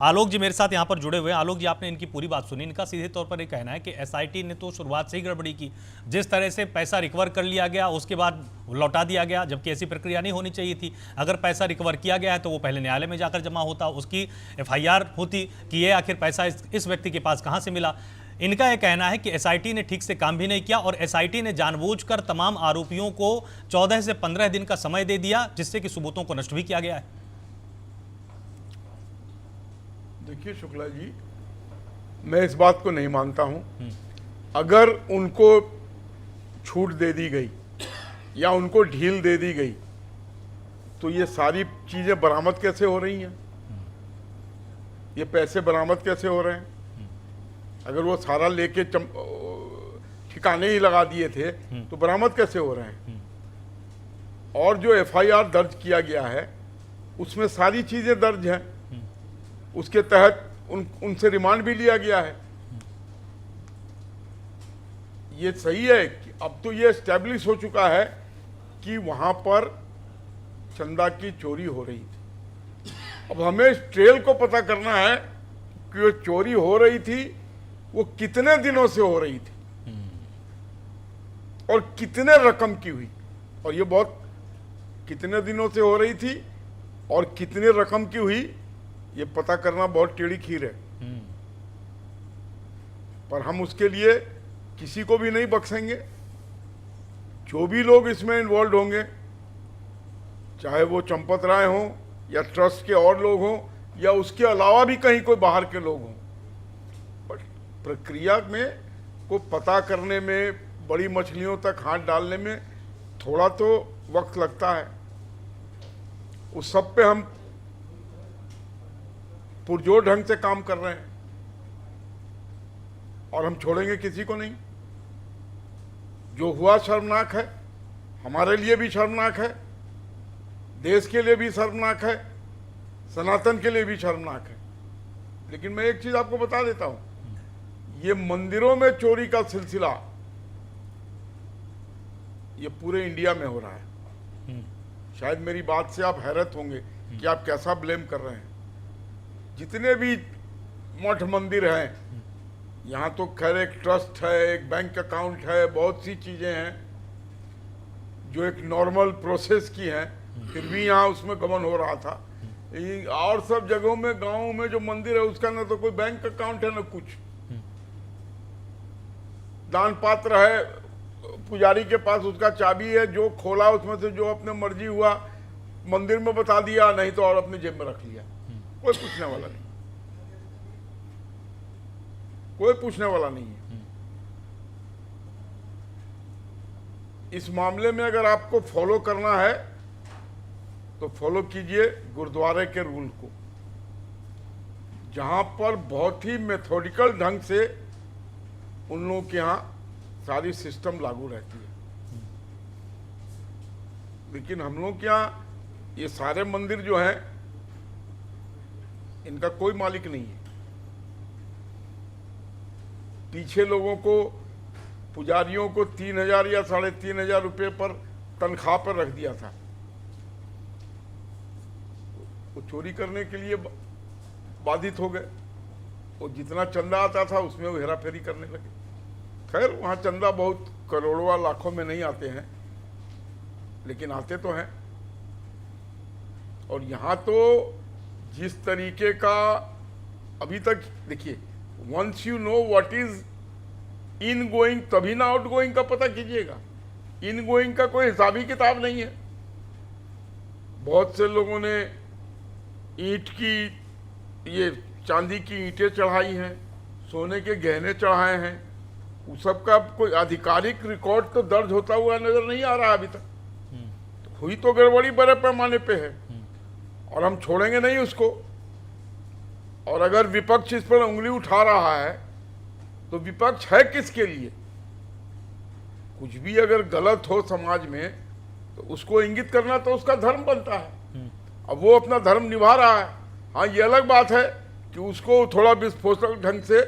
आलोक जी मेरे साथ यहाँ पर जुड़े हुए हैं। आलोक जी, आपने इनकी पूरी बात सुनी। इनका सीधे तौर पर ये कहना है कि एसआईटी ने तो शुरुआत से ही गड़बड़ी की। जिस तरह से पैसा रिकवर कर लिया गया उसके बाद लौटा दिया गया, जबकि ऐसी प्रक्रिया नहीं होनी चाहिए थी। अगर पैसा रिकवर किया गया है तो वो पहले न्यायालय में जाकर जमा होता, उसकी एफआईआर होती कि ये आखिर पैसा इस व्यक्ति के पास कहाँ से मिला। इनका यह कहना है कि एसआईटी ने ठीक से काम भी नहीं किया और एसआईटी ने जानबूझकर तमाम आरोपियों को 14 से 15 दिन का समय दे दिया, जिससे कि सबूतों को नष्ट भी किया गया है। देखिए शुक्ला जी, मैं इस बात को नहीं मानता हूं। अगर उनको छूट दे दी गई या उनको ढील दे दी गई तो ये सारी चीजें बरामद कैसे हो रही हैं? ये पैसे बरामद कैसे हो रहे हैं? अगर वो सारा लेके ठिकाने ही लगा दिए थे तो बरामद कैसे हो रहे हैं? और जो एफआईआर दर्ज किया गया है उसमें सारी चीजें दर्ज हैं। उसके तहत उनसे रिमांड भी लिया गया है। ये सही है कि अब तो ये एस्टैब्लिश हो चुका है कि वहां पर चंदा की चोरी हो रही थी। अब हमें इस ट्रेल को पता करना है कि वो चोरी हो रही थी, वो कितने दिनों से हो रही थी और कितने रकम की हुई। और ये बहुत कितने दिनों से हो रही थी और कितने रकम की हुई, ये पता करना बहुत टेढ़ी खीर है। पर हम उसके लिए किसी को भी नहीं बख्शेंगे। जो भी लोग इसमें इन्वॉल्व होंगे, चाहे वो चंपत राय हों या ट्रस्ट के और लोग हों या उसके अलावा भी कहीं कोई बाहर के लोग हों, बट प्रक्रिया में को पता करने में, बड़ी मछलियों तक हाथ डालने में थोड़ा तो वक्त लगता है। उस सब पे हम पुरजोर ढंग से काम कर रहे हैं और हम छोड़ेंगे किसी को नहीं। जो हुआ शर्मनाक है, हमारे लिए भी शर्मनाक है, देश के लिए भी शर्मनाक है, सनातन के लिए भी शर्मनाक है। लेकिन मैं एक चीज आपको बता देता हूं, ये मंदिरों में चोरी का सिलसिला ये पूरे इंडिया में हो रहा है। शायद मेरी बात से आप हैरत होंगे कि आप कैसा ब्लेम कर रहे हैं। जितने भी मठ मंदिर हैं, यहाँ तो खैर एक ट्रस्ट है, एक बैंक अकाउंट है, बहुत सी चीजें हैं जो एक नॉर्मल प्रोसेस की हैं, फिर भी यहाँ उसमें गमन हो रहा था। और सब जगहों में, गाँव में जो मंदिर है उसका ना तो कोई बैंक अकाउंट है ना कुछ। दान पात्र है, पुजारी के पास उसका चाबी है, जो खोला उसमें से जो अपने मर्जी हुआ मंदिर में बता दिया, नहीं तो और अपने जेब में रख लिया। कोई पूछने वाला नहीं, कोई पूछने वाला नहीं है। इस मामले में अगर आपको फॉलो करना है तो फॉलो कीजिए गुरुद्वारे के रूल को, जहां पर बहुत ही मेथोडिकल ढंग से उन लोगों के यहां सारी सिस्टम लागू रहती है। लेकिन हम लोग के यहां ये सारे मंदिर जो हैं, इनका कोई मालिक नहीं है। पीछे लोगों को, पुजारियों को 3,000 या 3,500 रुपये पर तनख्वाह पर रख दिया था। वो चोरी करने के लिए बाधित हो गए और जितना चंदा आता था उसमें वो हेरा फेरी करने लगे। खैर वहाँ चंदा बहुत करोड़ों लाखों में नहीं आते हैं, लेकिन आते तो हैं। और यहाँ तो जिस तरीके का अभी तक, देखिए, once you know what is in going तभी ना आउट गोइंग का पता कीजिएगा। इन गोइंग का कोई हिसाबी किताब नहीं है। बहुत से लोगों ने ईंट की, ये चांदी की ईंटें चढ़ाई हैं, सोने के गहने चढ़ाए हैं। उस सब का कोई आधिकारिक रिकॉर्ड तो दर्ज होता हुआ नजर नहीं आ रहा अभी तक। तो हुई तो गड़बड़ी बड़े पैमाने पे है और हम छोड़ेंगे नहीं उसको। और अगर विपक्ष इस पर उंगली उठा रहा है तो विपक्ष है किसके लिए? कुछ भी अगर गलत हो समाज में तो उसको इंगित करना तो उसका धर्म बनता है। अब वो अपना धर्म निभा रहा है। हाँ, ये अलग बात है कि उसको थोड़ा विस्फोटक ढंग से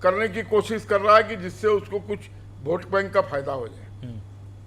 करने की कोशिश कर रहा है कि जिससे उसको कुछ वोट बैंक का फायदा हो जाए।